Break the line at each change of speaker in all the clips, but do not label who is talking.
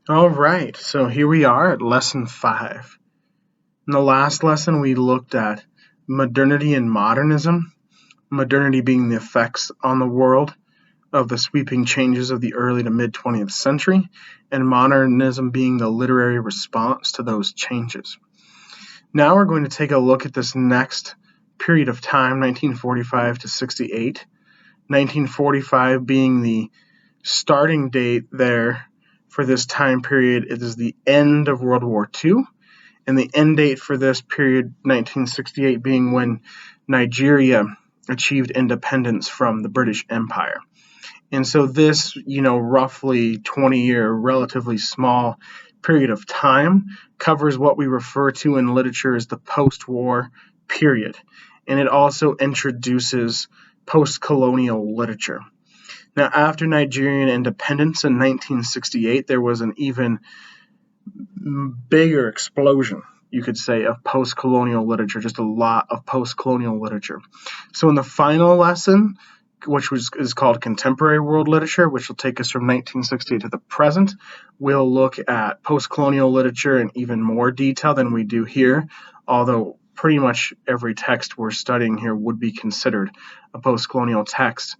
All right, so here we are at lesson 5. In the last lesson, we looked at modernity and modernism, modernity being the effects on the world of the sweeping changes of the early to mid 20th century, and modernism being the literary response to those changes. Now we're going to take a look at this next period of time, 1945 to 68. 1945 being the starting date there for this time period. It is the end of World War II, and the end date for this period, 1968, being when Nigeria achieved independence from the British Empire. And so this, roughly 20-year, relatively small period of time covers what we refer to in literature as the post-war period. And it also introduces post-colonial literature. Now, after Nigerian independence in 1968, there was an even bigger explosion, you could say, of post-colonial literature, just a lot of post-colonial literature. So in the final lesson, which is called Contemporary World Literature, which will take us from 1968 to the present, we'll look at post-colonial literature in even more detail than we do here, although pretty much every text we're studying here would be considered a post-colonial text.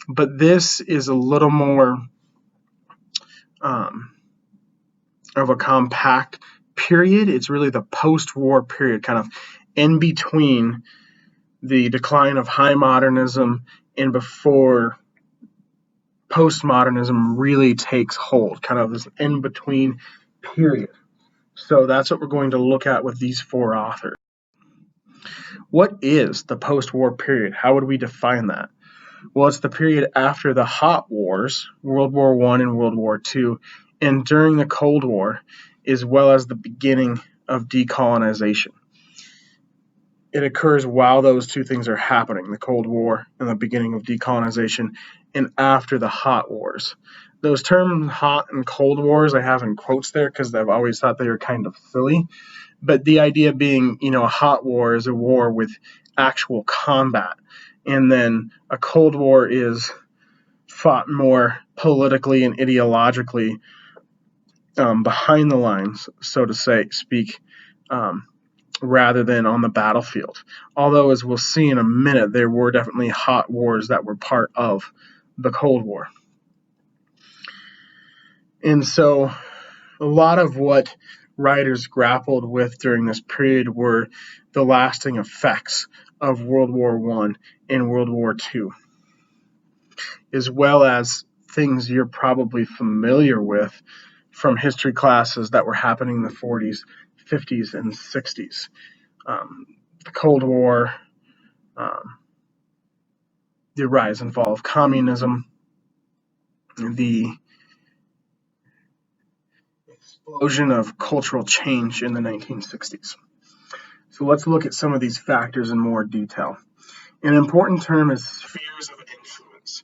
But this is a little more of a compact period. It's really the post-war period, kind of in between the decline of high modernism and before postmodernism really takes hold, kind of this in-between period. So that's what we're going to look at with these 4 authors. What is the post-war period? How would we define that? Well, it's the period after the Hot Wars, World War I and World War II, and during the Cold War, as well as the beginning of decolonization. It occurs while those two things are happening, the Cold War and the beginning of decolonization, and after the Hot Wars. Those terms, hot and cold wars, I have in quotes there because I've always thought they were kind of silly. But the idea being, a hot war is a war with actual combat. And then a Cold War is fought more politically and ideologically behind the lines, so to speak, rather than on the battlefield. Although, as we'll see in a minute, there were definitely hot wars that were part of the Cold War. And so a lot of what writers grappled with during this period were the lasting effects of World War I and World War II, as well as things you're probably familiar with from history classes that were happening in the 40s, 50s, and 60s. The Cold War, the rise and fall of communism, the explosion of cultural change in the 1960s. So let's look at some of these factors in more detail. An important term is spheres of influence.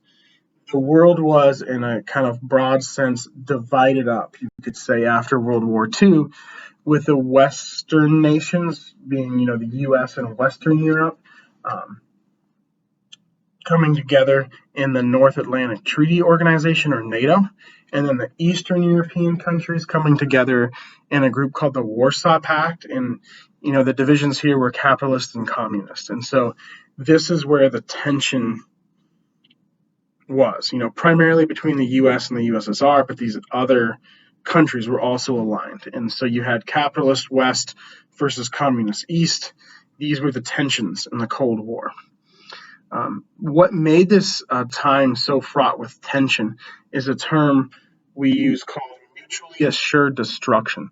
The world was, in a kind of broad sense, divided up, you could say, after World War II, with the Western nations being, the U.S. and Western Europe, coming together in the North Atlantic Treaty Organization, or NATO, and then the Eastern European countries coming together in a group called the Warsaw Pact. And, the divisions here were capitalist and communist. And so this is where the tension was, primarily between the U.S. and the USSR, but these other countries were also aligned. And so you had capitalist West versus communist East. These were the tensions in the Cold War. What made this time so fraught with tension is a term we use called mutually assured destruction.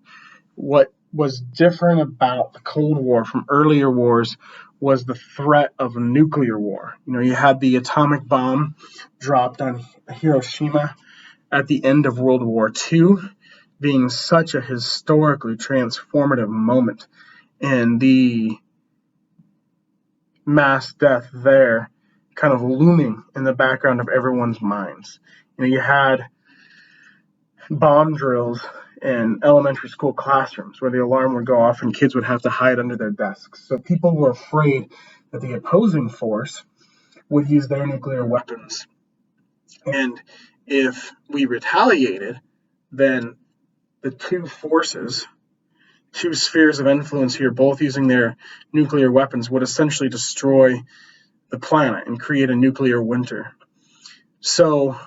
What was different about the Cold War from earlier wars was the threat of nuclear war. You had the atomic bomb dropped on Hiroshima at the end of World War II, being such a historically transformative moment, and the mass death there kind of looming in the background of everyone's minds. You had bomb drills in elementary school classrooms where the alarm would go off and kids would have to hide under their desks. So people were afraid that the opposing force would use their nuclear weapons. And if we retaliated, then the two forces, two spheres of influence here, both using their nuclear weapons, would essentially destroy the planet and create a nuclear winter. So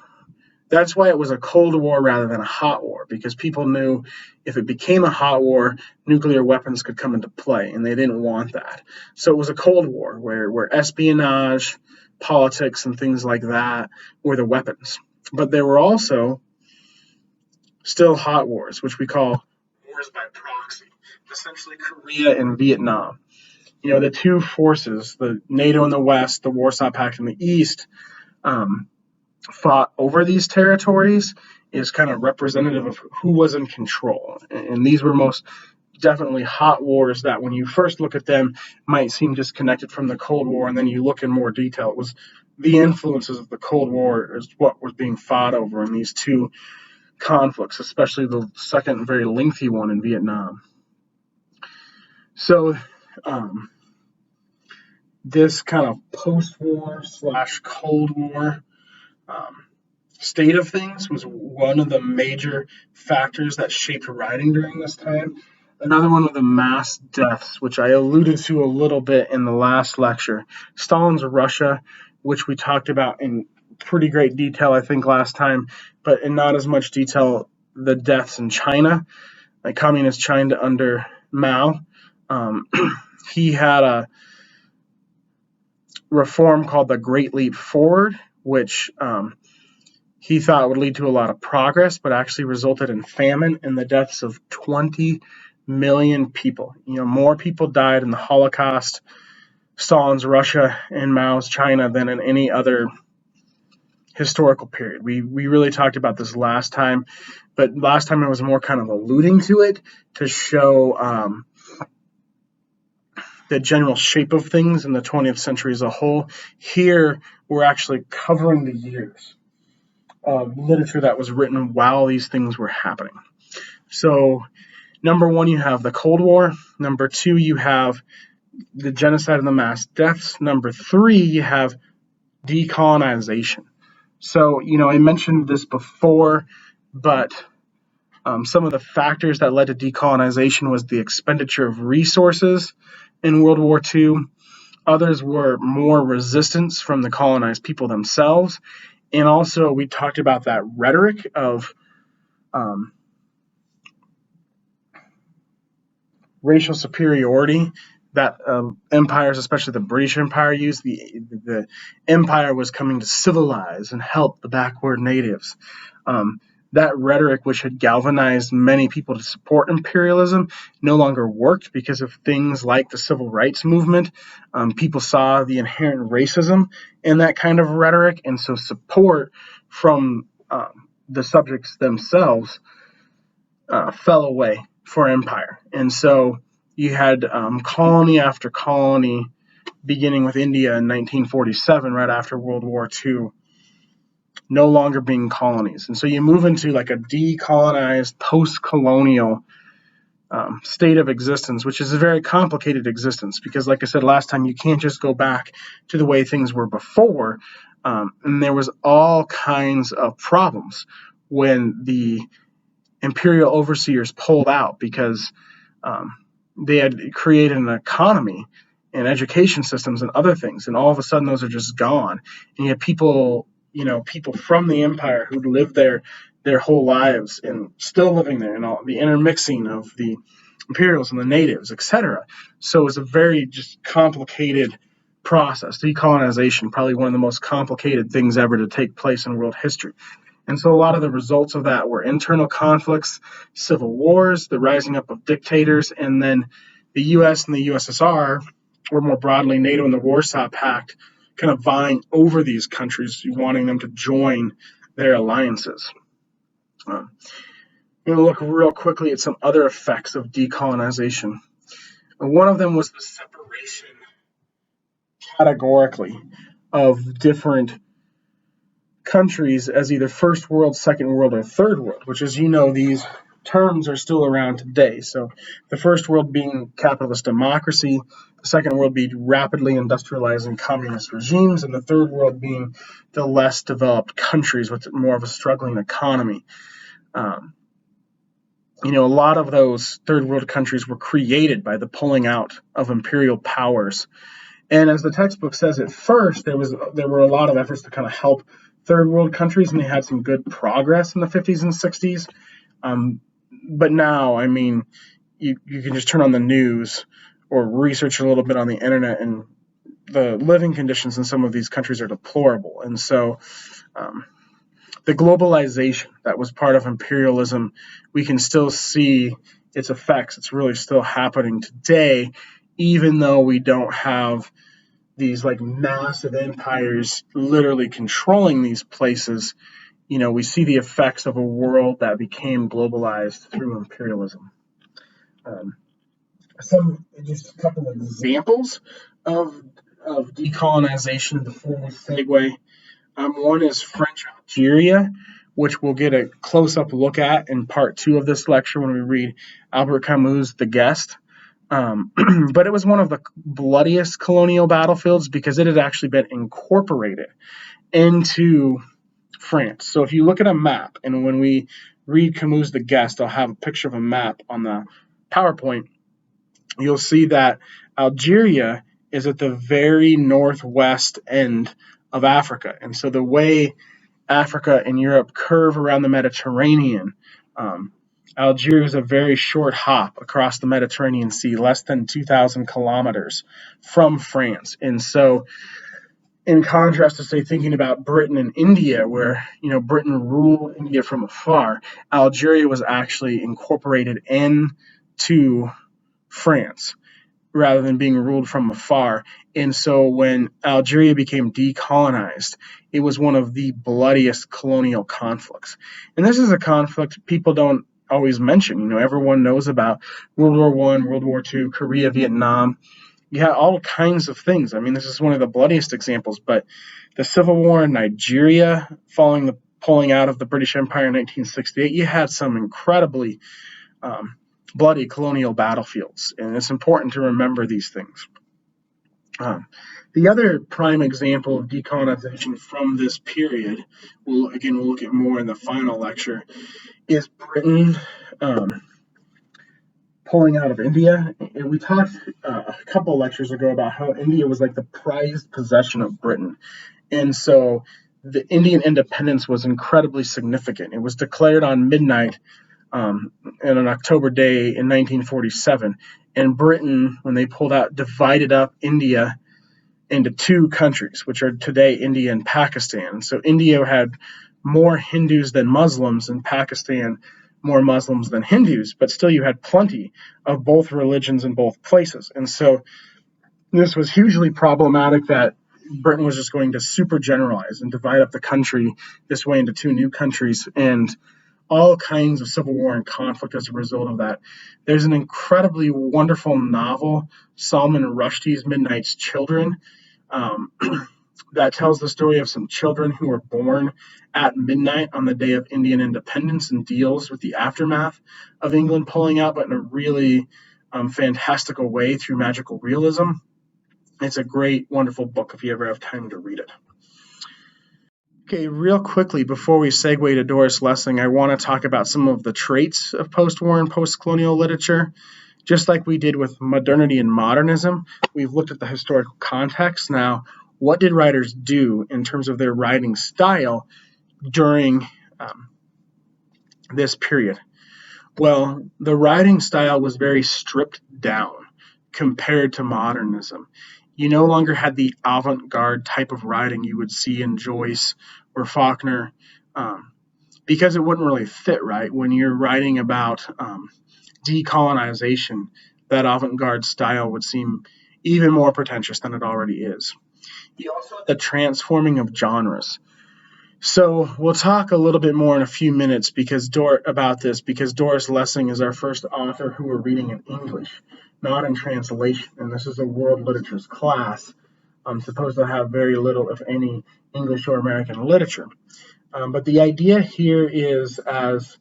that's why it was a Cold War rather than a hot war, because people knew if it became a hot war, nuclear weapons could come into play, and they didn't want that. So it was a Cold War where espionage, politics, and things like that were the weapons. But there were also still hot wars, which we call wars by proxy, essentially Korea and Vietnam. The two forces, the NATO in the West, the Warsaw Pact in the East, fought over these territories is kind of representative of who was in control. And these were most definitely hot wars that when you first look at them might seem disconnected from the Cold War, and then you look in more detail. It was the influences of the Cold War is what was being fought over in these two conflicts, especially the second very lengthy one in Vietnam. So this kind of post-war / Cold War state of things was one of the major factors that shaped writing during this time. Another one of the mass deaths, which I alluded to a little bit in the last lecture. Stalin's Russia, which we talked about in pretty great detail, I think, last time, but in not as much detail, the deaths in China, like communist China under Mao. He had a reform called the Great Leap Forward, which he thought would lead to a lot of progress, but actually resulted in famine and the deaths of 20 million people. More people died in the Holocaust, Stalin's Russia, and Mao's China than in any other historical period. We really talked about this last time, but last time I was more kind of alluding to it to show the general shape of things in the 20th century as a whole. Here, we're actually covering the years of literature that was written while these things were happening. So, number one, you have the Cold War. Number two, you have the genocide and the mass deaths. Number three, you have decolonization. So, I mentioned this before, but some of the factors that led to decolonization was the expenditure of resources in World War II. Others were more resistance from the colonized people themselves. And also, we talked about that rhetoric of racial superiority that empires, especially the British Empire, used. The empire was coming to civilize and help the backward natives. That rhetoric, which had galvanized many people to support imperialism, no longer worked because of things like the civil rights movement. People saw the inherent racism in that kind of rhetoric, and so support from the subjects themselves fell away for empire. And so you had colony after colony, beginning with India in 1947, right after World War II, no longer being colonies. And so you move into like a decolonized, post-colonial state of existence, which is a very complicated existence because, like I said last time, you can't just go back to the way things were before. And there was all kinds of problems when the imperial overseers pulled out because they had created an economy and education systems and other things, and all of a sudden those are just gone. And you have people from the empire who lived there their whole lives and still living there, and all the intermixing of the imperials and the natives, etc. So it's a very just complicated process. Decolonization, probably one of the most complicated things ever to take place in world history. And so a lot of the results of that were internal conflicts, civil wars, the rising up of dictators, and then the U.S. and the USSR, or more broadly NATO and the Warsaw Pact, kind of vying over these countries, wanting them to join their alliances. I'm going to look real quickly at some other effects of decolonization. One of them was the separation categorically of different countries as either first world, second world, or third world, which, as you know, these terms are still around today. So the first world being capitalist democracy, the second world being rapidly industrializing communist regimes, and the third world being the less developed countries with more of a struggling economy. A lot of those third world countries were created by the pulling out of imperial powers. And as the textbook says, at first there were a lot of efforts to kind of help third world countries, and they had some good progress in the 50s and 60s. But now, I mean, you can just turn on the news or research a little bit on the internet, and the living conditions in some of these countries are deplorable. And so the globalization that was part of imperialism, we can still see its effects. It's really still happening today, even though we don't have these like massive empires literally controlling these places. We see the effects of a world that became globalized through imperialism. Just a couple of examples of decolonization before we segue. One is French Algeria, which we'll get a close-up look at in part 2 of this lecture when we read Albert Camus' The Guest. But it was one of the bloodiest colonial battlefields because it had actually been incorporated into France. So if you look at a map, and when we read Camus' The Guest, I'll have a picture of a map on the PowerPoint, you'll see that Algeria is at the very northwest end of Africa. And so the way Africa and Europe curve around the Mediterranean, Algeria is a very short hop across the Mediterranean Sea, less than 2,000 kilometers from France. And so in contrast to, say, thinking about Britain and India, where, Britain ruled India from afar, Algeria was actually incorporated into France rather than being ruled from afar. And so when Algeria became decolonized, it was one of the bloodiest colonial conflicts. And this is a conflict people don't always mention. Everyone knows about World War I, World War II, Korea, Vietnam. You had all kinds of things. I mean, this is one of the bloodiest examples, but the Civil War in Nigeria, following the pulling out of the British Empire in 1968, you had some incredibly bloody colonial battlefields, and it's important to remember these things. The other prime example of decolonization from this period, we'll look at more in the final lecture, is Britain pulling out of India. And we talked a couple of lectures ago about how India was like the prized possession of Britain. And so the Indian independence was incredibly significant. It was declared on midnight on an October day in 1947. And Britain, when they pulled out, divided up India into two countries, which are today India and Pakistan. So India had more Hindus than Muslims, and Pakistan more Muslims than Hindus, but still you had plenty of both religions in both places. And so this was hugely problematic that Britain was just going to super generalize and divide up the country this way into two new countries, and all kinds of civil war and conflict as a result of that. There's an incredibly wonderful novel, Salman Rushdie's Midnight's Children, that tells the story of some children who were born at midnight on the day of Indian independence and deals with the aftermath of England pulling out, but in a really fantastical way through magical realism. It's a great, wonderful book if you ever have time to read it. Okay, real quickly, before we segue to Doris Lessing, I want to talk about some of the traits of post-war and post-colonial literature. Just like we did with modernity and modernism, we've looked at the historical context. Now, what did writers do in terms of their writing style during this period? Well, the writing style was very stripped down compared to modernism. You no longer had the avant-garde type of writing you would see in Joyce or Faulkner, because it wouldn't really fit, right? When you're writing about decolonization, that avant-garde style would seem even more pretentious than it already is. You also had the transforming of genres. So we'll talk a little bit more in a few minutes about this because Doris Lessing is our first author who we're reading in English, not in translation. And this is a world literatures class. I'm supposed to have very little, if any, English or American literature. But the idea here is, as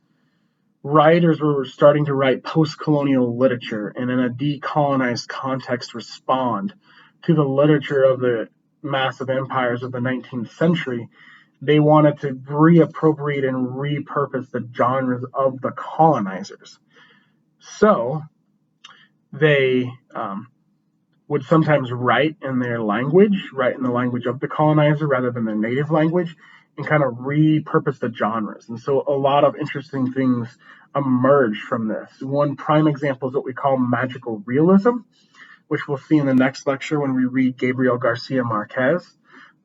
writers were starting to write post-colonial literature and in a decolonized context respond to the literature of the massive empires of the 19th century, They wanted to reappropriate and repurpose the genres of the colonizers. So they would sometimes write in their language, write in the language of the colonizer rather than their native language, and kind of repurpose the genres. And so a lot of interesting things emerged from this. One prime example is what we call magical realism, which we'll see in the next lecture when we read Gabriel Garcia Marquez.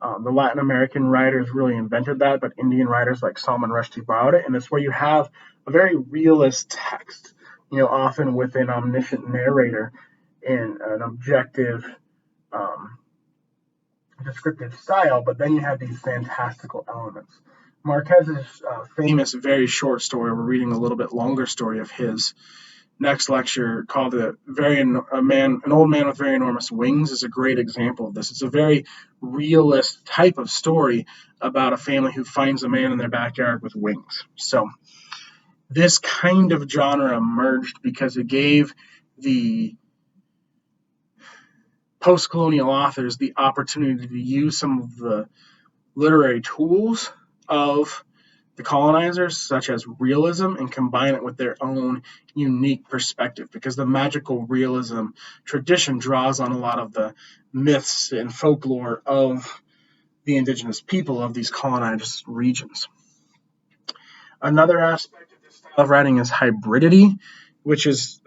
The Latin American writers really invented that, but Indian writers like Salman Rushdie borrowed it, and it's where you have a very realist text, often with an omniscient narrator in an objective, descriptive style, but then you have these fantastical elements. Marquez's famous, very short story, we're reading a little bit longer story of his next lecture, called an old man with very enormous wings, is a great example of this. It's a very realist type of story about a family who finds a man in their backyard with wings. So this kind of genre emerged because it gave the post-colonial authors the opportunity to use some of the literary tools of the colonizers, such as realism, and combine it with their own unique perspective, because the magical realism tradition draws on a lot of the myths and folklore of the indigenous people of these colonized regions. Another aspect of this style of writing is hybridity, which is,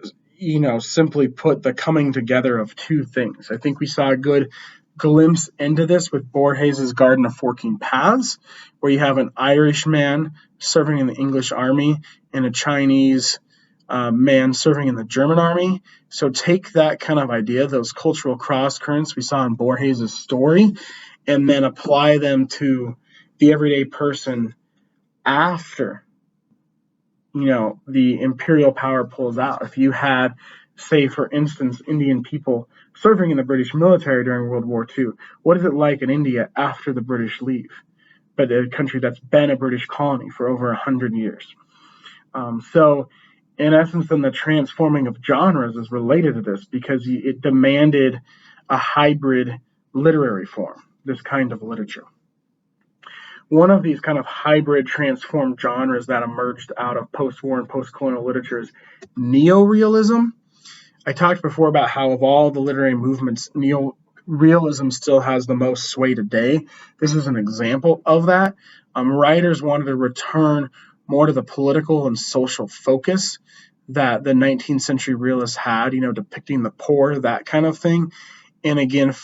simply put, the coming together of two things. I think we saw a good glimpse into this with Borges's Garden of 14 Paths, where you have an Irish man serving in the English army and a Chinese man serving in the German army. So take that kind of idea, those cultural cross currents we saw in Borges's story, and then apply them to the everyday person after the imperial power pulls out. If you had, say, for instance, Indian people serving in the British military during World War II, what is it like in India after the British leave? But a country that's been a British colony for over 100 years. So, in essence, then the transforming of genres is related to this, because it demanded a hybrid literary form, this kind of literature. One of these kind of hybrid transformed genres that emerged out of post-war and post-colonial literature is neorealism. I talked before about how of all the literary movements, neorealism still has the most sway today. This is an example of that. Writers wanted to return more to the political and social focus that the 19th century realists had, depicting the poor, that kind of thing. And again,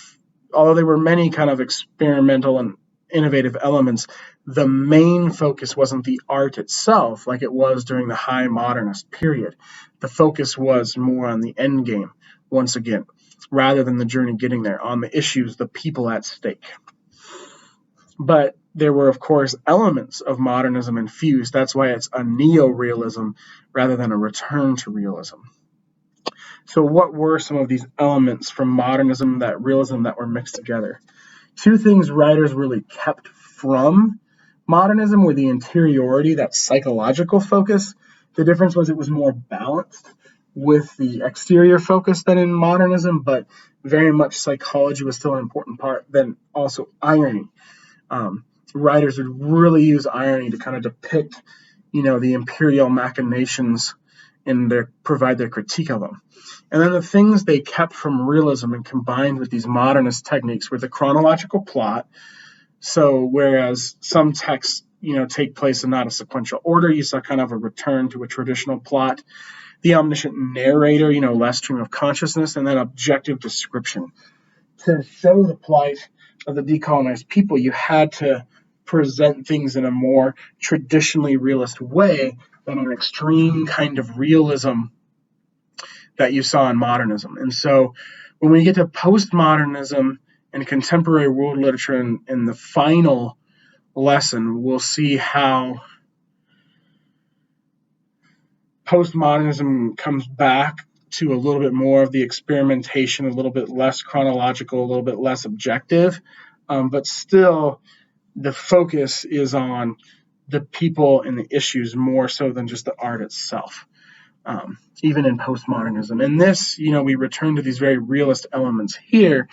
although there were many kind of experimental and innovative elements, the main focus wasn't the art itself like it was during the high modernist period. The focus was more on the end game, once again, rather than the journey getting there, on the issues, the people at stake. But there were, of course, elements of modernism infused. That's why it's a neo-realism rather than a return to realism. So what were some of these elements from modernism, that realism, that were mixed together? Two things writers really kept from modernism were the interiority, that psychological focus. The difference was it was more balanced with the exterior focus than in modernism, but very much psychology was still an important part. Then also irony. Writers would really use irony to kind of depict, the imperial machinations and provide their critique of them. And then the things they kept from realism and combined with these modernist techniques were the chronological plot. So whereas some texts, take place in not a sequential order, you saw kind of a return to a traditional plot. The omniscient narrator, less stream of consciousness, and then objective description. To show the plight of the decolonized people, you had to present things in a more traditionally realist way than an extreme kind of realism that you saw in modernism. And so when we get to postmodernism and contemporary world literature in the final lesson, we'll see how postmodernism comes back to a little bit more of the experimentation, a little bit less chronological, a little bit less objective, but still the focus is on the people and the issues more so than just the art itself. Even in postmodernism. And this, we return to these very realist elements here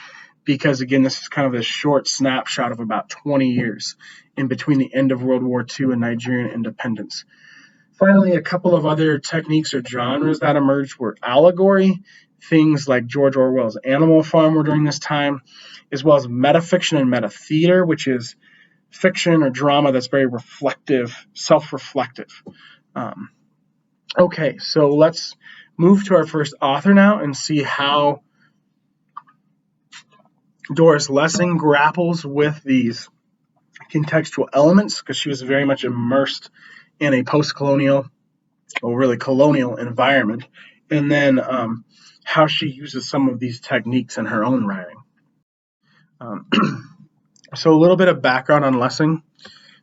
because, again, this is kind of a short snapshot of about 20 years in between the end of World War II and Nigerian independence. Finally, a couple of other techniques or genres that emerged were allegory. Things like George Orwell's Animal Farm were during this time, as well as metafiction and metatheater, which is fiction or drama that's very reflective, self-reflective. Okay, so let's move to our first author now and see how Doris Lessing grapples with these contextual elements, because she was very much immersed in a post-colonial, or really colonial environment, and then how she uses some of these techniques in her own writing. So a little bit of background on Lessing.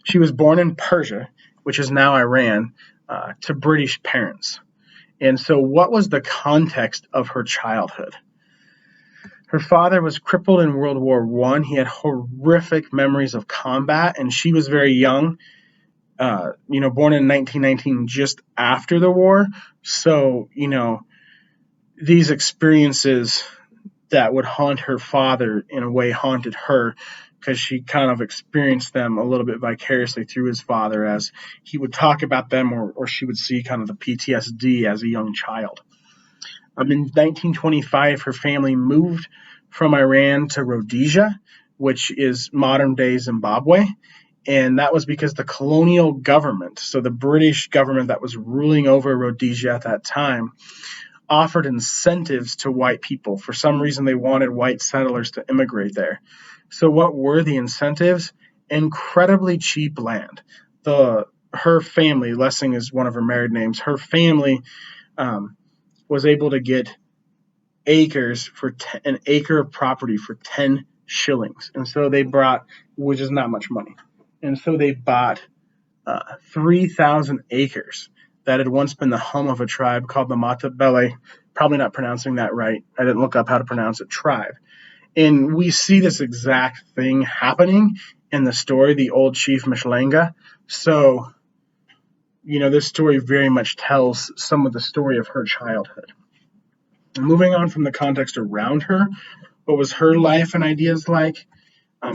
She was born in Persia, which is now Iran, to British parents. And so what was the context of her childhood? Her father was crippled in World War I. He had horrific memories of combat, and she was very young, born in 1919, just after the war. So, these experiences that would haunt her father, in a way, haunted her, because she kind of experienced them a little bit vicariously through his father as he would talk about them, or she would see kind of the PTSD as a young child. In 1925, her family moved from Iran to Rhodesia, which is modern-day Zimbabwe, and that was because the colonial government, so the British government that was ruling over Rhodesia at that time, offered incentives to white people. For some reason, they wanted white settlers to immigrate there. So what were the incentives? Incredibly cheap land. Her family, Lessing is one of her married names, her family was able to get acres for an acre of property for 10 shillings. And so they brought, which is not much money. And so they bought 3,000 acres that had once been the home of a tribe called the Matabele. Probably not pronouncing that right. I didn't look up how to pronounce it, tribe. And we see this exact thing happening in the story, the old chief Mishlenga. So, this story very much tells some of the story of her childhood. Moving on from the context around her, what was her life and ideas like?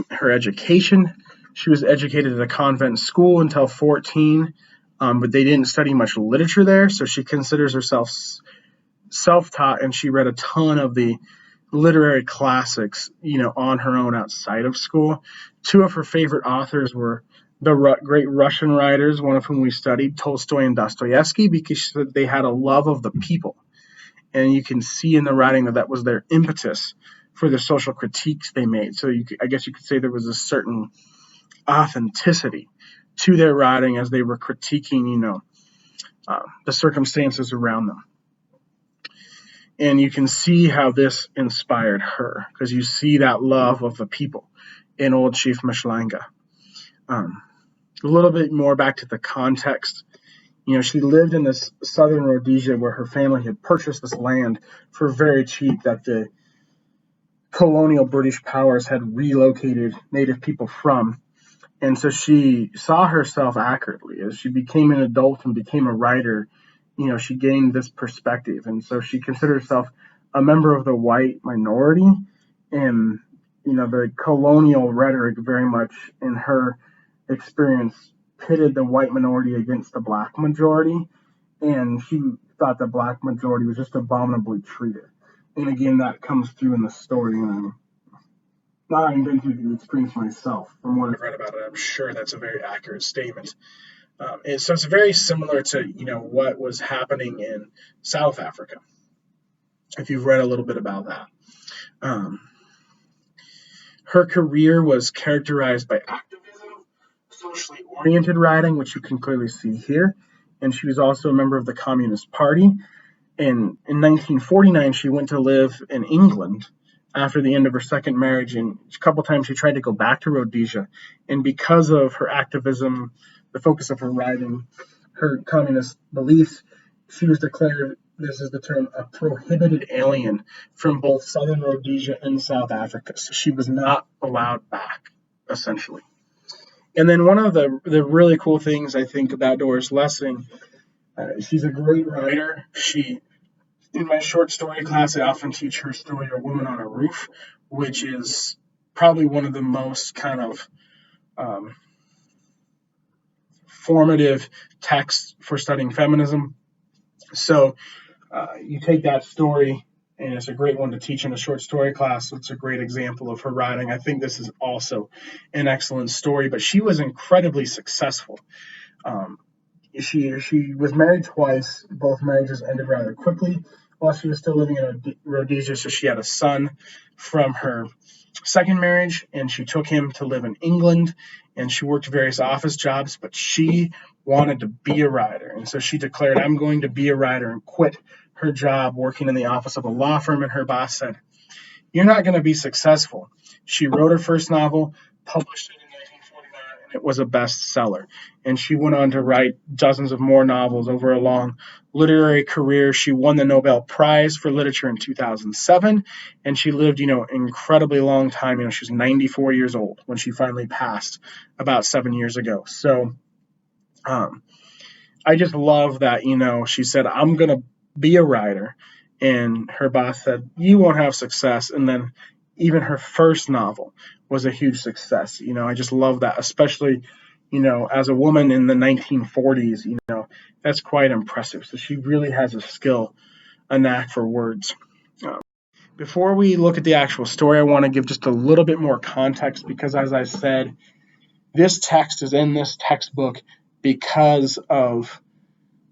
Her education. She was educated at a convent school until 14, but they didn't study much literature there, so she considers herself self-taught, and she read a ton of the literary classics, on her own outside of school. Two of her favorite authors were the great Russian writers, one of whom we studied, Tolstoy and Dostoevsky, because she said they had a love of the people. And you can see in the writing that was their impetus for the social critiques they made. So I guess you could say there was a certain authenticity to their writing as they were critiquing, the circumstances around them. And you can see how this inspired her, because you see that love of the people in old Chief Mishlenga. A little bit more back to the context. She lived in this southern Rhodesia where her family had purchased this land for very cheap that the colonial British powers had relocated native people from. And so she saw herself accurately. As she became an adult and became a writer, she gained this perspective. And so she considered herself a member of the white minority. And, the colonial rhetoric very much in her experience pitted the white minority against the black majority. And she thought the black majority was just abominably treated. And again, that comes through in the story. And I'm not having been through the experience myself. From what I've read about it, I'm sure that's a very accurate statement. And so it's very similar to, what was happening in South Africa, if you've read a little bit about that. Her career was characterized by activism, socially oriented writing, which you can clearly see here. And she was also a member of the Communist Party. And in 1949, she went to live in England after the end of her second marriage. And a couple times she tried to go back to Rhodesia. And because of her activism, the focus of her writing, her communist beliefs, she was declared, this is the term, a prohibited alien from both southern Rhodesia and South Africa. So she was not allowed back, essentially. And then one of the really cool things I think about Doris Lessing, she's a great writer. In my short story class, I often teach her story, A Woman on a Roof, which is probably one of the most kind of um, formative texts for studying feminism. So you take that story, and it's a great one to teach in a short story class. So it's a great example of her writing. I think this is also an excellent story, but she was incredibly successful. Um, she was married twice. Both marriages ended rather quickly while she was still living in Rhodesia. So she had a son from her second marriage, and she took him to live in England, and she worked various office jobs, but she wanted to be a writer. And so she declared, I'm going to be a writer, and quit her job working in the office of a law firm. And her boss said, you're not going to be successful. She wrote her first novel, published it in 1949, and it was a bestseller. And she went on to write dozens of more novels over a long literary career. She won the Nobel Prize for Literature in 2007, and she lived, an incredibly long time. She was 94 years old when she finally passed about 7 years ago. So I just love that, she said, I'm going to be a writer. And her boss said, you won't have success. And then even her first novel was a huge success. I just love that, especially, as a woman in the 1940s, that's quite impressive. So she really has a skill, a knack for words. Before we look at the actual story, I want to give just a little bit more context because, as I said, this text is in this textbook because of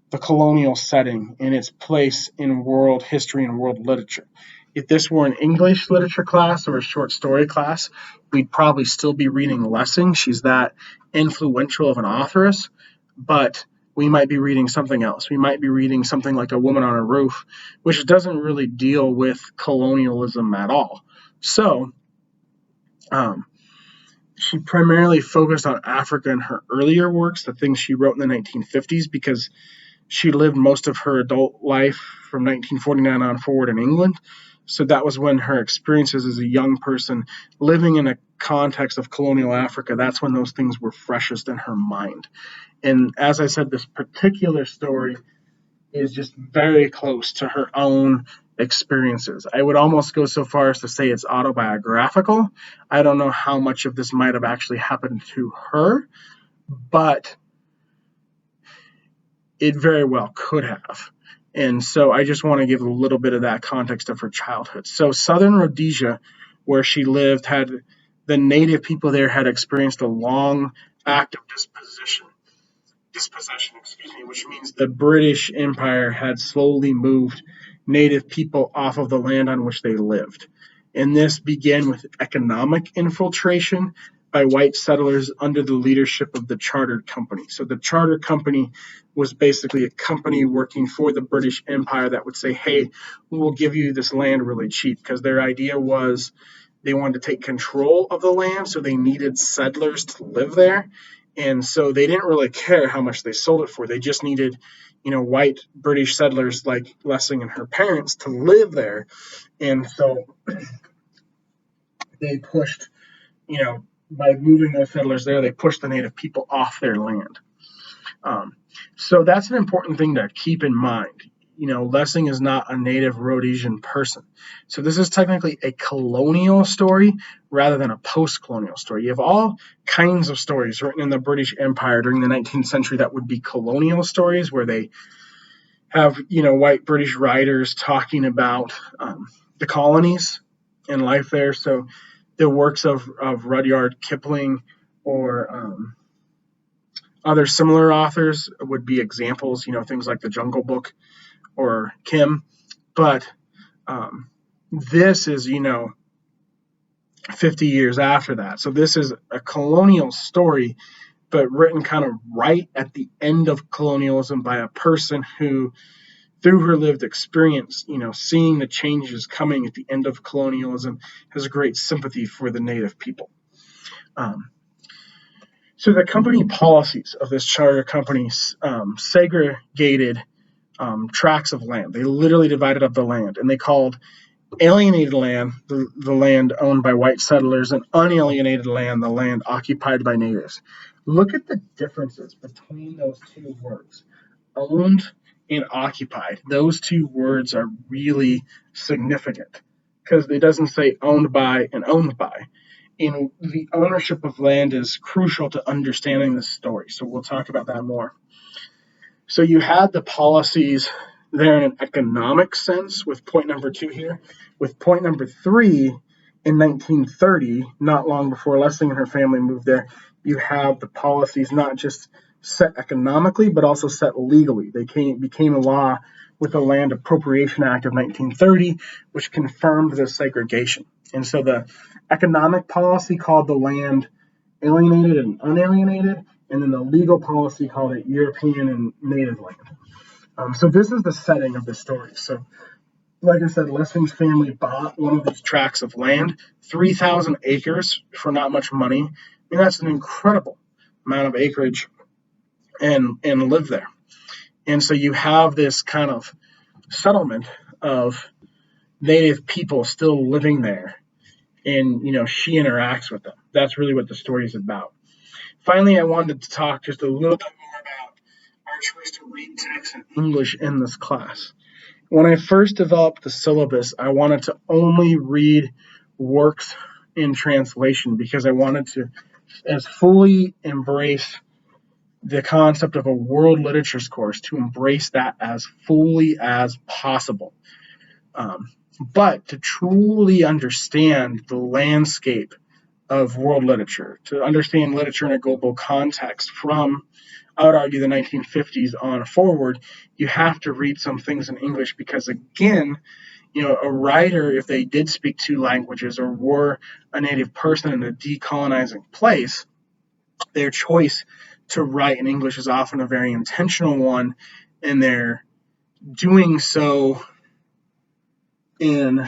the colonial setting and its place in world history and world literature. If this were an English literature class or a short story class, we'd probably still be reading Lessing. She's that influential of an authoress, but we might be reading something else. We might be reading something like A Woman on a Roof, which doesn't really deal with colonialism at all. So, she primarily focused on Africa in her earlier works, the things she wrote in the 1950s, because she lived most of her adult life from 1949 on forward in England. So that was when her experiences as a young person living in a context of colonial Africa, that's when those things were freshest in her mind. And as I said, this particular story is just very close to her own experiences. I would almost go so far as to say it's autobiographical. I don't know how much of this might have actually happened to her, but it very well could have. And so I just want to give a little bit of that context of her childhood. So Southern Rhodesia, where she lived, had the native people there had experienced a long active dispossession, which means the British Empire had slowly moved native people off of the land on which they lived. And this began with economic infiltration by white settlers under the leadership of the Chartered Company. So the Chartered Company was basically a company working for the British Empire that would say, hey, we will give you this land really cheap, because their idea was they wanted to take control of the land, so they needed settlers to live there. And so they didn't really care how much they sold it for. They just needed, white British settlers like Lessing and her parents to live there. And so they pushed, by moving those settlers there, they pushed the native people off their land. So that's an important thing to keep in mind. Lessing is not a native Rhodesian person. So this is technically a colonial story rather than a post-colonial story. You have all kinds of stories written in the British Empire during the 19th century that would be colonial stories, where they have, white British writers talking about the colonies and life there. So the works of Rudyard Kipling or other similar authors would be examples, things like the Jungle Book or Kim. But this is, 50 years after that. So this is a colonial story, but written kind of right at the end of colonialism by a person who, through her lived experience, seeing the changes coming at the end of colonialism, has great sympathy for the native people. So the company policies of this charter company segregated tracts of land. They literally divided up the land, and they called alienated land the land owned by white settlers, and unalienated land the land occupied by natives. Look at the differences between those two words, owned and occupied. Those two words are really significant. because it doesn't say owned by and owned by. And the ownership of land is crucial to understanding this story. So we'll talk about that more. So you had the policies there in an economic sense with point number 2 here. With point number 3, in 1930, not long before Lessing and her family moved there, you have the policies not just set economically, but also set legally. They became a law with the Land Appropriation Act of 1930, which confirmed the segregation. And so the economic policy called the land alienated and unalienated, and then the legal policy called it European and native land. So this is the setting of the story. So, like I said, Lessing's family bought one of these tracts of land, 3,000 acres for not much money. I mean, that's an incredible amount of acreage, and live there. And so you have this kind of settlement of native people still living there, and she interacts with them. That's really what the story is about. Finally, I wanted to talk just a little bit more about our choice to read text in English in this class. When I first developed the syllabus, I wanted to only read works in translation because I wanted to as fully embrace the concept of a world literatures course, to embrace that as fully as possible. But to truly understand the landscape of world literature, to understand literature in a global context from, I would argue, the 1950s on forward, you have to read some things in English because, again, a writer, if they did speak 2 languages or were a native person in a decolonizing place, their choice to write in English is often a very intentional one, and they're doing so in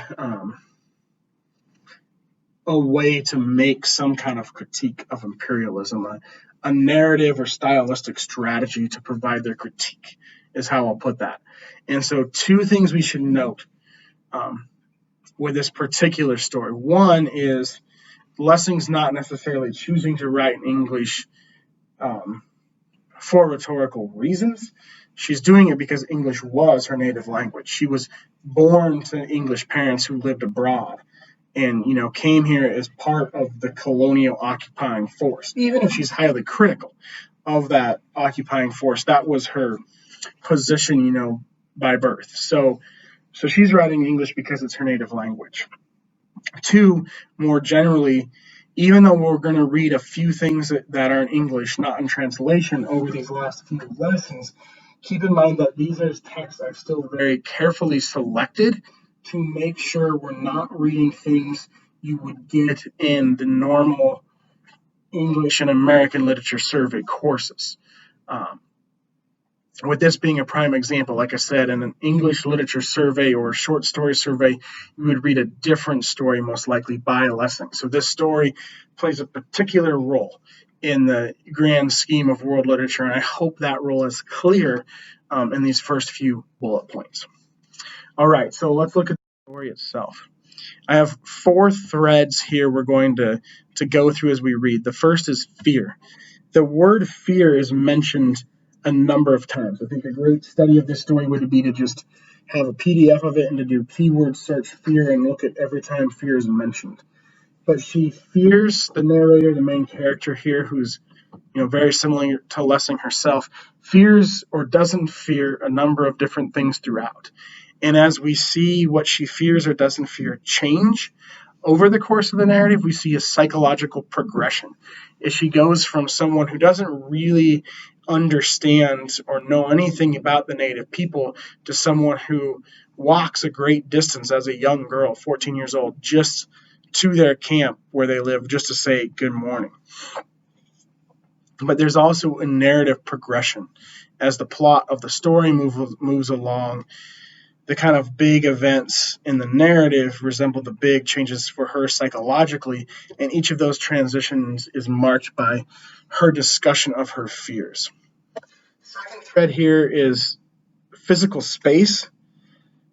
a way to make some kind of critique of imperialism, a narrative or stylistic strategy to provide their critique is how I'll put that. And so 2 things we should note with this particular story. One is Lessing's not necessarily choosing to write in English for rhetorical reasons. She's doing it because English was her native language. She was born to English parents who lived abroad and came here as part of the colonial occupying force. Even if she's highly critical of that occupying force, that was her position, by birth. So she's writing English because it's her native language. 2, more generally, even though we're going to read a few things that are in English, not in translation, over these last few lessons, keep in mind that these are texts I've still very carefully selected to make sure we're not reading things you would get in the normal English and American literature survey courses. With this being a prime example, like I said, in an English literature survey or a short story survey, you would read a different story, most likely by Lessing. So this story plays a particular role in the grand scheme of world literature, and I hope that role is clear in these first few bullet points. All right, so let's look at the story itself. I have 4 threads here we're going to go through as we read. The first is fear. The word fear is mentioned a number of times. I think a great study of this story would be to just have a PDF of it and to do keyword search fear and look at every time fear is mentioned. But she fears, the narrator, the main character here, who's very similar to Lessing herself, fears or doesn't fear a number of different things throughout. And as we see what she fears or doesn't fear change over the course of the narrative, we see a psychological progression as she goes from someone who doesn't really understand or know anything about the native people to someone who walks a great distance as a young girl, 14 years old, just to their camp where they live just to say good morning. But there's also a narrative progression as the plot of the story moves along. The kind of big events in the narrative resemble the big changes for her psychologically, and each of those transitions is marked by her discussion of her fears. Second thread here is physical space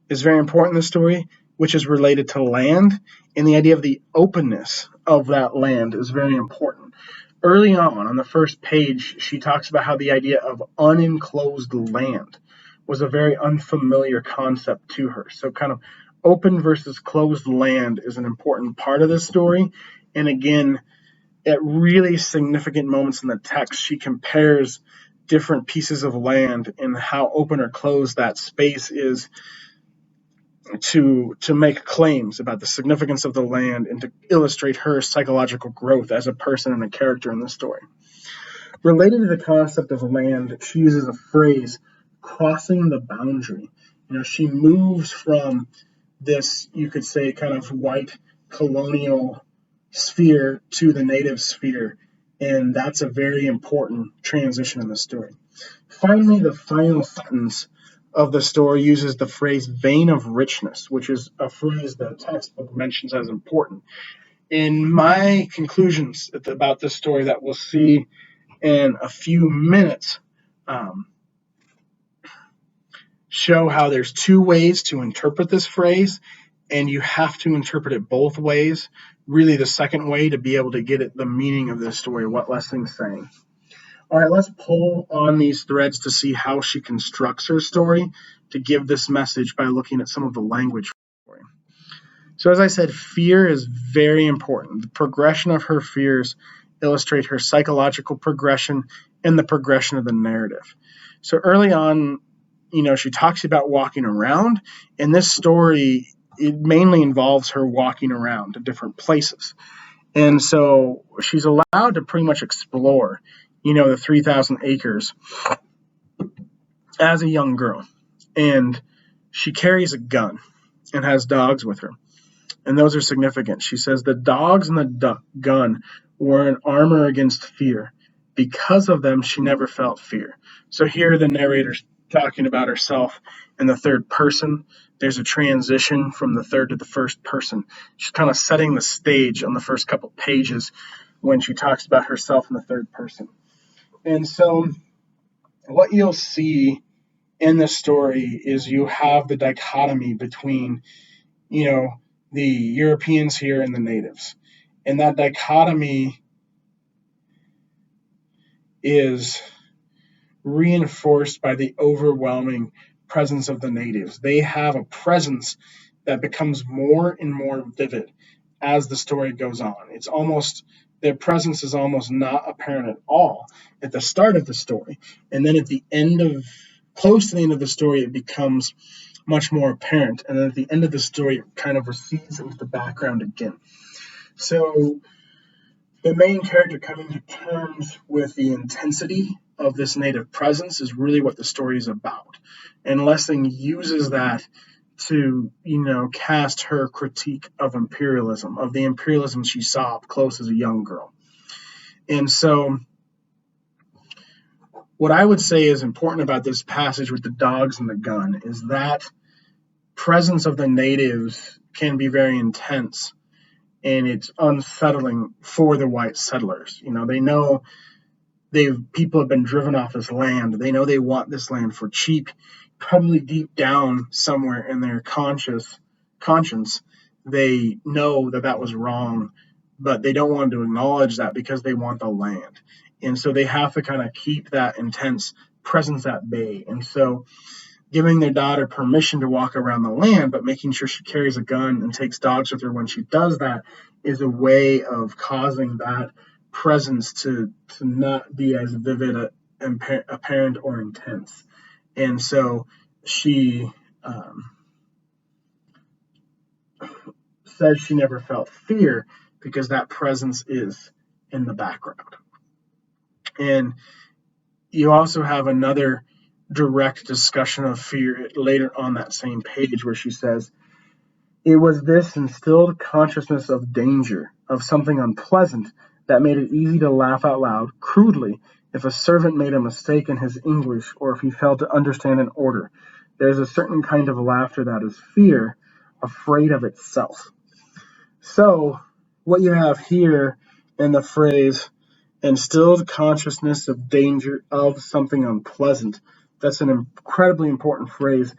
is very important in the story, which is related to land, and the idea of the openness of that land is very important. Early on the first page, she talks about how the idea of unenclosed land was a very unfamiliar concept to her. So kind of open versus closed land is an important part of this story. And again, at really significant moments in the text, she compares different pieces of land and how open or closed that space is to make claims about the significance of the land and to illustrate her psychological growth as a person and a character in the story. Related to the concept of land, she uses a phrase, crossing the boundary. She moves from this, you could say, kind of white colonial sphere to the native sphere, and that's a very important transition in the story. Finally, the final sentence of the story uses the phrase vein of richness, which is a phrase the textbook mentions as important. In my conclusions about this story that we'll see in a few minutes, show how there's two ways to interpret this phrase, and you have to interpret it both ways. Really, the second way to be able to get at the meaning of this story, what Lessing's saying. All right, let's pull on these threads to see how she constructs her story to give this message by looking at some of the language. So as I said, fear is very important. The progression of her fears illustrate her psychological progression and the progression of the narrative. So early on, she talks about walking around, and this story, it mainly involves her walking around to different places. And so she's allowed to pretty much explore, the 3,000 acres as a young girl. And she carries a gun and has dogs with her. And those are significant. She says the dogs and the gun were an armor against fear. Because of them, she never felt fear. So here the narrator's talking about herself in the third person. There's a transition from the third to the first person. She's kind of setting the stage on the first couple pages when she talks about herself in the third person. And so what you'll see in the story is you have the dichotomy between, the Europeans here and the natives. And that dichotomy is reinforced by the overwhelming presence of the natives. They have a presence that becomes more and more vivid as the story goes on. It's almost, their presence is almost not apparent at all at the start of the story. And then at the end of, close to the end of the story, it becomes much more apparent. And then at the end of the story, it kind of recedes into the background again. So the main character coming to terms with the intensity of this native presence is really what the story is about. And Lessing uses that to, cast her critique of imperialism, of the imperialism she saw up close as a young girl. And so what I would say is important about this passage with the dogs and the gun is that presence of the natives can be very intense, and it's unsettling for the white settlers. They know people have been driven off this land. They know they want this land for cheap. Probably deep down somewhere in their conscience, they know that was wrong, but they don't want to acknowledge that because they want the land. And so they have to kind of keep that intense presence at bay. And so giving their daughter permission to walk around the land, but making sure she carries a gun and takes dogs with her when she does that is a way of causing that presence to not be as vivid, apparent, or intense. And so she says she never felt fear because that presence is in the background. And you also have another direct discussion of fear later on that same page where she says, it was this instilled consciousness of danger, of something unpleasant, that made it easy to laugh out loud, crudely, if a servant made a mistake in his English or if he failed to understand an order. There's a certain kind of laughter that is fear, afraid of itself. So what you have here in the phrase, instilled consciousness of danger of something unpleasant, that's an incredibly important phrase.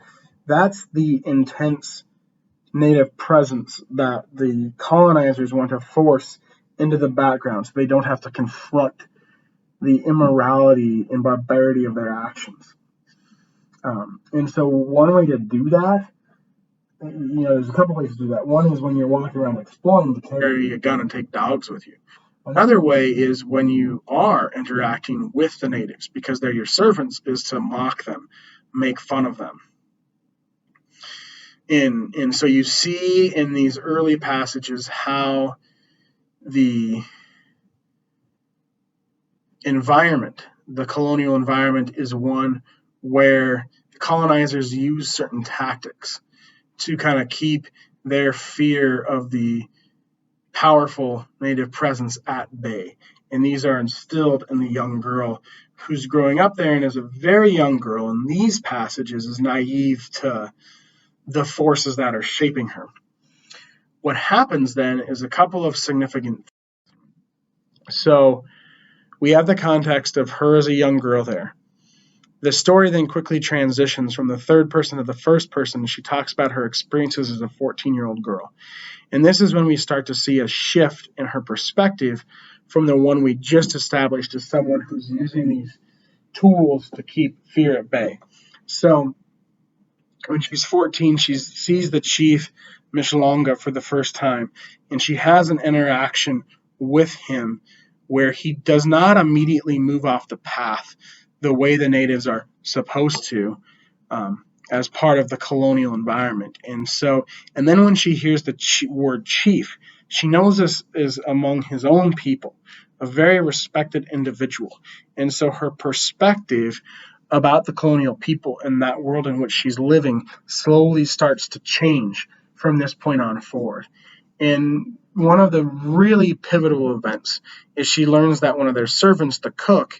That's the intense native presence that the colonizers want to force into the background so they don't have to confront the immorality and barbarity of their actions. And so one way to do that there's a couple ways to do that. One is when you're walking around exploring to carry a gun and take dogs with you. Another way is when you are interacting with the natives, because they're your servants, is to mock them, make fun of them. And so you see in these early passages how the environment, the colonial environment, is one where colonizers use certain tactics to kind of keep their fear of the powerful native presence at bay. And these are instilled in the young girl who's growing up there, and as a very young girl in these passages is naive to the forces that are shaping her. What happens then is a couple of significant. So we have the context of her as a young girl there. The story then quickly transitions from the third person to the first person. She talks about her experiences as a 14-year-old girl. And this is when we start to see a shift in her perspective from the one we just established as someone who's using these tools to keep fear at bay. So when she's 14, she sees the chief Mishlonga for the first time, and she has an interaction with him where he does not immediately move off the path the way the natives are supposed to, as part of the colonial environment. And then when she hears the word chief, she knows this is among his own people, a very respected individual. And so her perspective about the colonial people and that world in which she's living slowly starts to change from this point on forward. And one of the really pivotal events is she learns that one of their servants, the cook,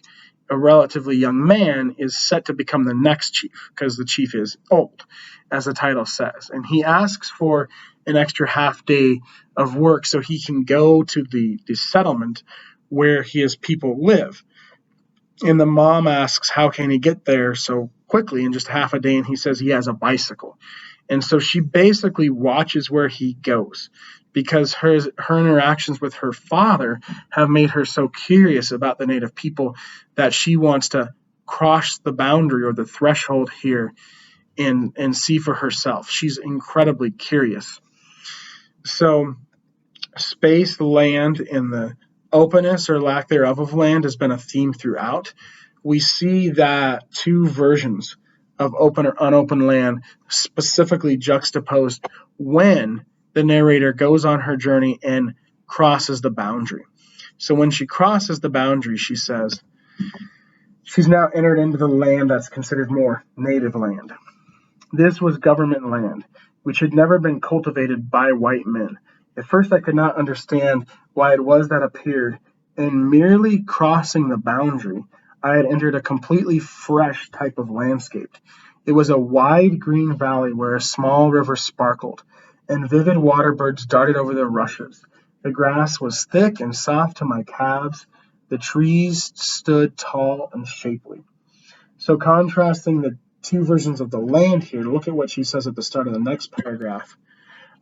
a relatively young man, is set to become the next chief because the chief is old, as the title says. And he asks for an extra half day of work so he can go to the settlement where his people live. And the mom asks, how can he get there so quickly in just half a day? And he says he has a bicycle. And so she basically watches where he goes because her interactions with her father have made her so curious about the native people that she wants to cross the boundary or the threshold here and see for herself. She's incredibly curious. So space, land, and the openness or lack thereof of land has been a theme throughout. We see that two versions of open or unopened land specifically juxtaposed when the narrator goes on her journey and crosses the boundary. So when she crosses the boundary, she says, she's now entered into the land that's considered more native land. This was government land, which had never been cultivated by white men. At first I could not understand why it was that appeared. In merely crossing the boundary, I had entered a completely fresh type of landscape. It was a wide green valley where a small river sparkled, and vivid water birds darted over the rushes. The grass was thick and soft to my calves. The trees stood tall and shapely. So contrasting the two versions of the land here, look at what she says at the start of the next paragraph.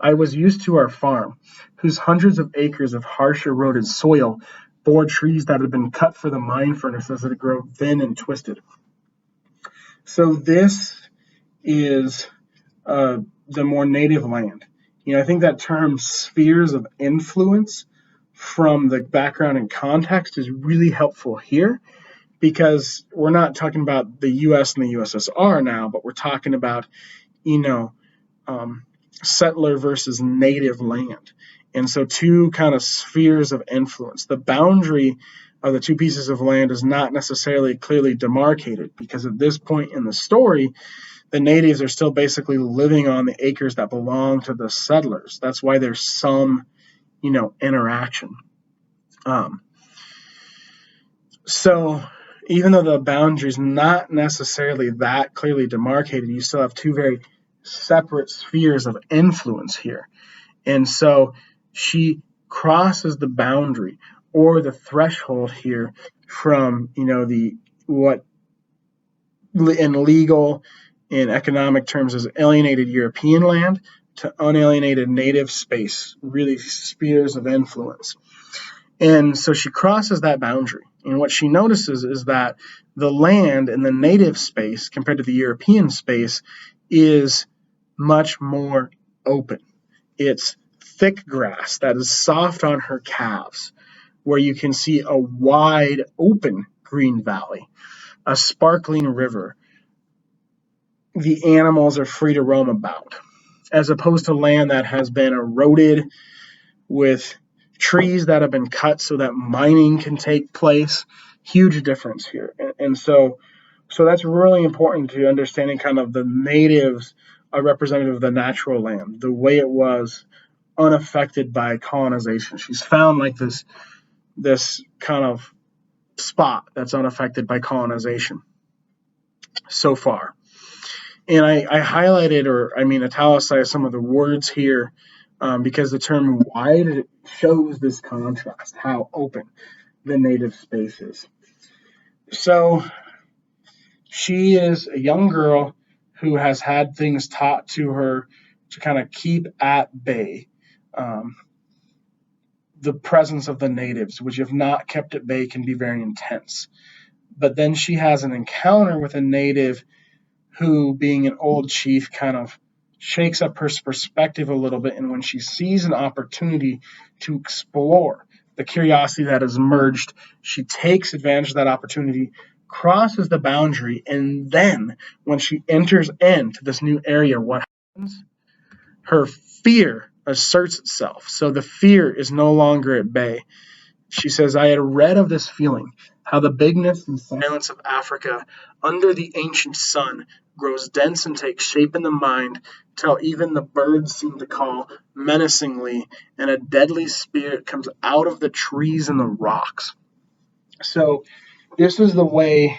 I was used to our farm, whose hundreds of acres of harsh eroded soil bore trees that had been cut for the mine furnaces that grow thin and twisted. So this is the more native land. I think that term spheres of influence from the background and context is really helpful here because we're not talking about the U.S. and the USSR now, but we're talking about, settler versus native land. And so two kind of spheres of influence. The boundary of the two pieces of land is not necessarily clearly demarcated because at this point in the story, the natives are still basically living on the acres that belong to the settlers. That's why there's some, interaction. So even though the boundary is not necessarily that clearly demarcated, you still have two very separate spheres of influence here. And so she crosses the boundary or the threshold here from, what in legal and economic terms is alienated European land to unalienated native space, really spheres of influence. And so she crosses that boundary. And what she notices is that the land in the native space compared to the European space is much more open. It's thick grass that is soft on her calves, where you can see a wide open green valley, a sparkling river. The animals are free to roam about, as opposed to land that has been eroded with trees that have been cut so that mining can take place. Huge difference here. And so that's really important to understanding kind of the natives are representative of the natural land, the way it was unaffected by colonization. She's found like this kind of spot that's unaffected by colonization so far. And I highlighted, or I mean italicized, some of the words here because the term wide shows this contrast, how open the native space is. So she is a young girl who has had things taught to her to kind of keep at bay the presence of the natives, which, if not kept at bay, can be very intense. But then she has an encounter with a native who, being an old chief, kind of shakes up her perspective a little bit. And when she sees an opportunity to explore the curiosity that has emerged, she takes advantage of that opportunity, crosses the boundary, and then when she enters into this new area, what happens? Her fear asserts itself. So the fear is no longer at bay. She says, I had read of this feeling, how the bigness and silence of Africa under the ancient sun grows dense and takes shape in the mind, till even the birds seem to call menacingly, and a deadly spirit comes out of the trees and the rocks. So this is the way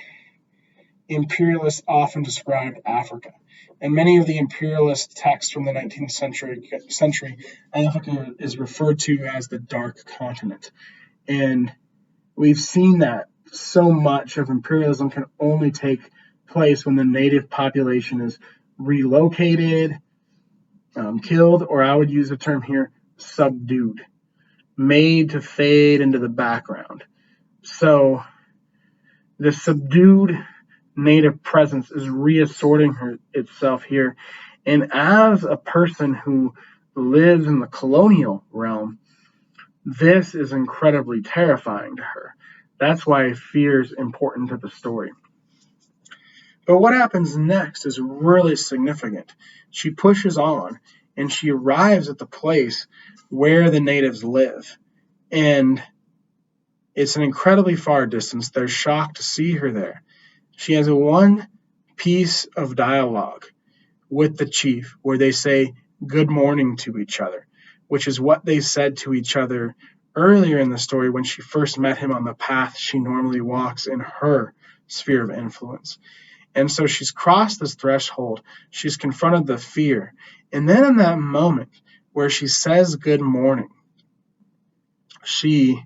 imperialists often described Africa. In many of the imperialist texts from the 19th century, Africa is referred to as the Dark Continent. And we've seen that so much of imperialism can only take place when the native population is relocated, killed, or I would use the term here, subdued, made to fade into the background. So the subdued native presence is reasserting itself here. And as a person who lives in the colonial realm, this is incredibly terrifying to her. That's why fear is important to the story. But what happens next is really significant. She pushes on and she arrives at the place where the natives live. And it's an incredibly far distance. They're shocked to see her there. She has one piece of dialogue with the chief where they say good morning to each other, which is what they said to each other earlier in the story when she first met him on the path she normally walks in her sphere of influence. And so she's crossed this threshold. She's confronted the fear. And then in that moment where she says good morning, she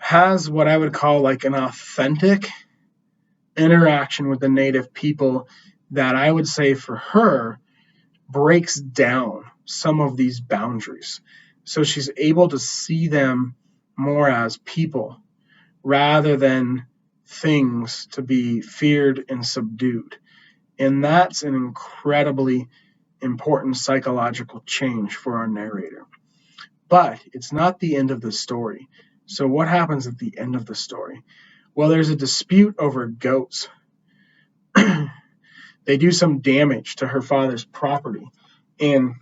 has what I would call like an authentic interaction with the native people that I would say for her breaks down some of these boundaries. So she's able to see them more as people rather than things to be feared and subdued. And that's an incredibly important psychological change for our narrator. But it's not the end of the story. So what happens at the end of the story? Well, there's a dispute over goats. They do some damage to her father's property, and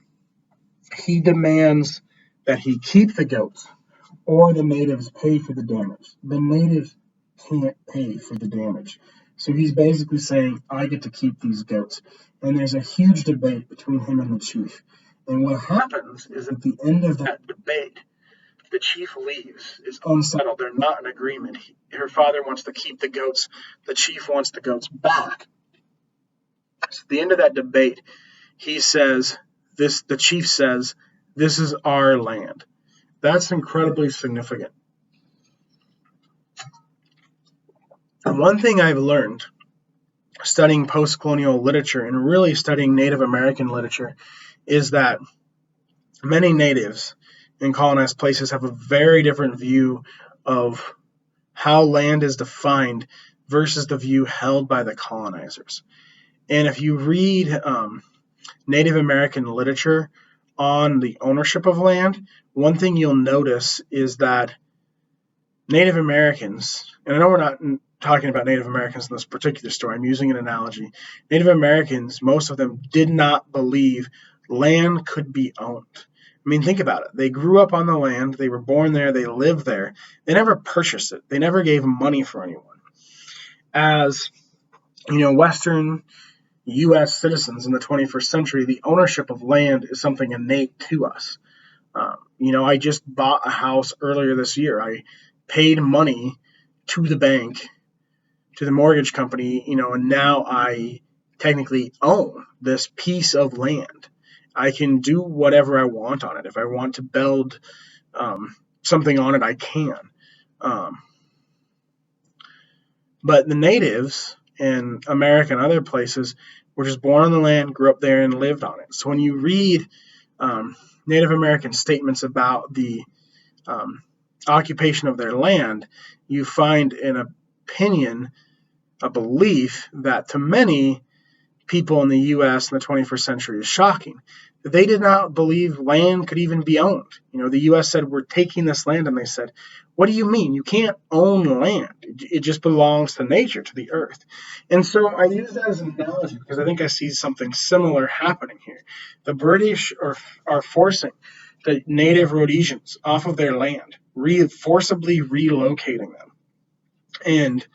he demands that he keep the goats or the natives pay for the damage. The natives can't pay for the damage. So he's basically saying, I get to keep these goats. And there's a huge debate between him and the chief. And what happens is at the end of that debate, the chief leaves, is unsettled. They're not in agreement. Her father wants to keep the goats. The chief wants the goats back. So at the end of that debate, he says, the chief says, this is our land. That's incredibly significant. And one thing I've learned studying post-colonial literature and really studying Native American literature is that many natives in colonized places have a very different view of how land is defined versus the view held by the colonizers. And if you read Native American literature on the ownership of land, one thing you'll notice is that Native Americans, and I know we're not talking about Native Americans in this particular story, I'm using an analogy. Native Americans, most of them did not believe land could be owned. I mean, think about it. They grew up on the land, they were born there, they lived there. They never purchased it, they never gave money for anyone. As Western U.S. citizens in the 21st century, the ownership of land is something innate to us. I just bought a house earlier this year. I paid money to the bank, to the mortgage company, and now I technically own this piece of land. I can do whatever I want on it. If I want to build something on it, I can. But the natives in America and other places were just born on the land, grew up there, and lived on it. So when you read Native American statements about the occupation of their land, you find an opinion, a belief that to many people in the U.S. in the 21st century is shocking. They did not believe land could even be owned. The U.S. said, we're taking this land, and they said, what do you mean? You can't own land. It just belongs to nature, to the earth. And so I use that as an analogy because I think I see something similar happening here. The British are forcing the native Rhodesians off of their land, forcibly relocating them. And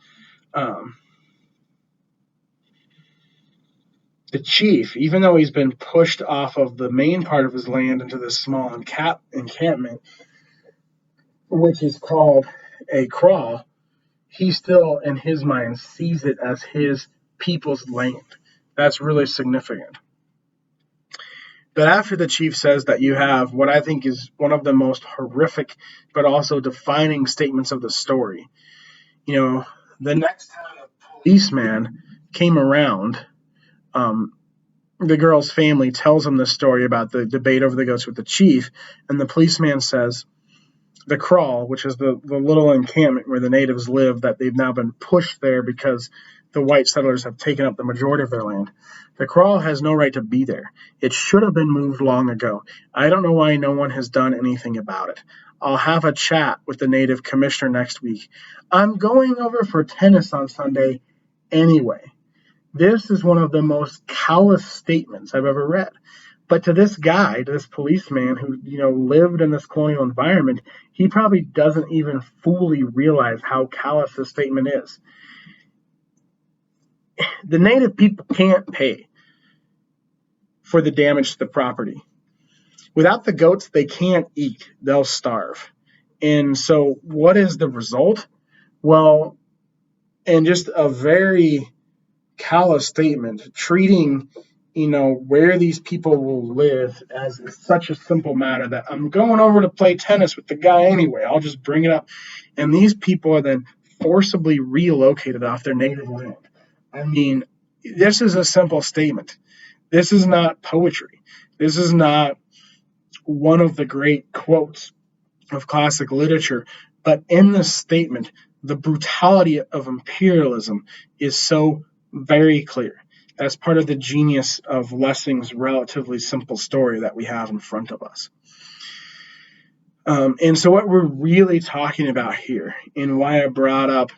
the chief, even though he's been pushed off of the main part of his land into this small encampment, which is called a kraal, he still, in his mind, sees it as his people's land. That's really significant. But after the chief says that, you have what I think is one of the most horrific but also defining statements of the story. The next time a policeman came around, the girl's family tells him the story about the debate over the goats with the chief, and the policeman says, the kraal, which is the little encampment where the natives live, that they've now been pushed there because the white settlers have taken up the majority of their land. The kraal has no right to be there. It should have been moved long ago. I don't know why no one has done anything about it. I'll have a chat with the native commissioner next week. I'm going over for tennis on Sunday anyway. This is one of the most callous statements I've ever read. But to this guy, to this policeman who, lived in this colonial environment, he probably doesn't even fully realize how callous this statement is. The native people can't pay for the damage to the property. Without the goats, they can't eat. They'll starve. And so what is the result? Well, and just a very callous statement, treating where these people will live as such a simple matter that I'm going over to play tennis with the guy anyway. I'll just bring it up. And these people are then forcibly relocated off their native land. I mean, this is a simple statement. This is not poetry. This is not one of the great quotes of classic literature. But in this statement, the brutality of imperialism is so very clear. That's part of the genius of Lessing's relatively simple story that we have in front of us. And so what we're really talking about here, and why I brought up,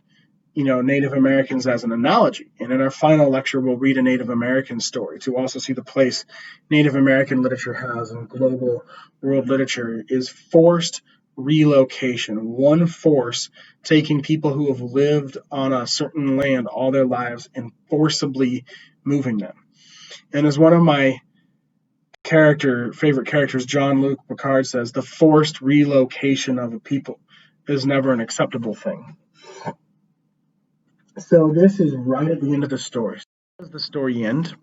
Native Americans as an analogy, and in our final lecture, we'll read a Native American story to also see the place Native American literature has in global world literature, is forced relocation. One force taking people who have lived on a certain land all their lives and forcibly moving them. And as one of my favorite characters, Jean-Luc Picard, says, the forced relocation of a people is never an acceptable thing. So this is right at the end of the story. How does the story end?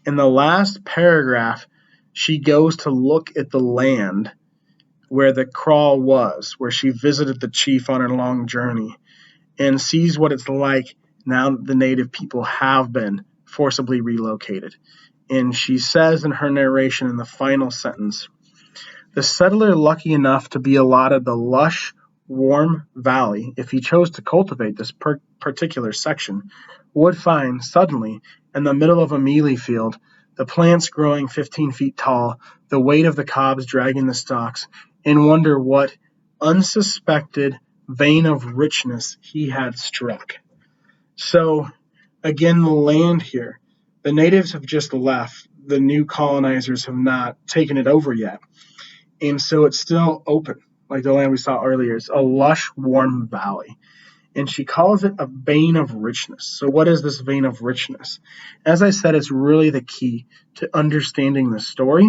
In the last paragraph, she goes to look at the land where the kraal was, where she visited the chief on her long journey, and sees what it's like now that the native people have been forcibly relocated. And she says in her narration in the final sentence, the settler lucky enough to be allotted the lush, warm valley, if he chose to cultivate this particular section, would find suddenly, in the middle of a mealie field, the plants growing 15 feet tall, the weight of the cobs dragging the stalks, and wonder what unsuspected vein of richness he had struck. So, again, the land here, the natives have just left. The new colonizers have not taken it over yet. And so it's still open, like the land we saw earlier. It's a lush, warm valley. And she calls it a vein of richness. So, what is this vein of richness? As I said, it's really the key to understanding the story,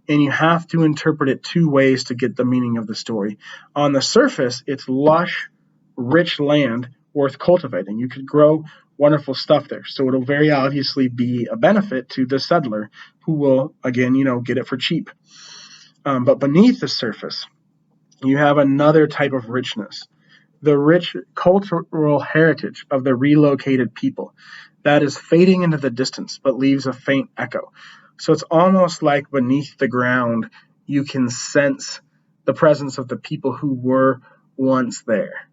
and you have to interpret it two ways to get the meaning of the story. On the surface, it's lush, rich land worth cultivating. You could grow wonderful stuff there. So, it'll very obviously be a benefit to the settler who will, again, get it for cheap. But beneath the surface, you have another type of richness, the rich cultural heritage of the relocated people that is fading into the distance but leaves a faint echo. So it's almost like beneath the ground, you can sense the presence of the people who were once there.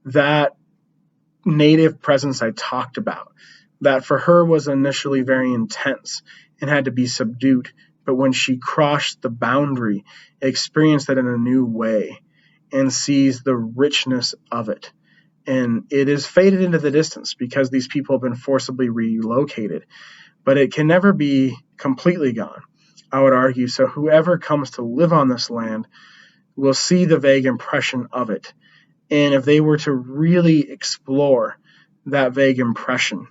That native presence I talked about, that for her was initially very intense and had to be subdued, but when she crossed the boundary, experienced it in a new way and sees the richness of it. And it is faded into the distance because these people have been forcibly relocated, but it can never be completely gone, I would argue. So whoever comes to live on this land will see the vague impression of it. And if they were to really explore that vague impression,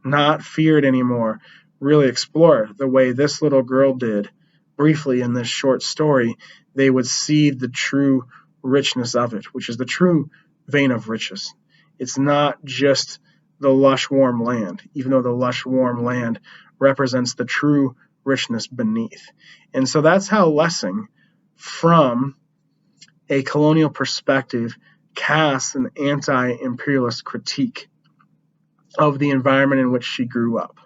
not fear it anymore, really explore the way this little girl did briefly in this short story, they would see the true richness of it, which is the true vein of riches. It's not just the lush, warm land, even though the lush, warm land represents the true richness beneath. And so that's how Lessing, from a colonial perspective, casts an anti-imperialist critique of the environment in which she grew up.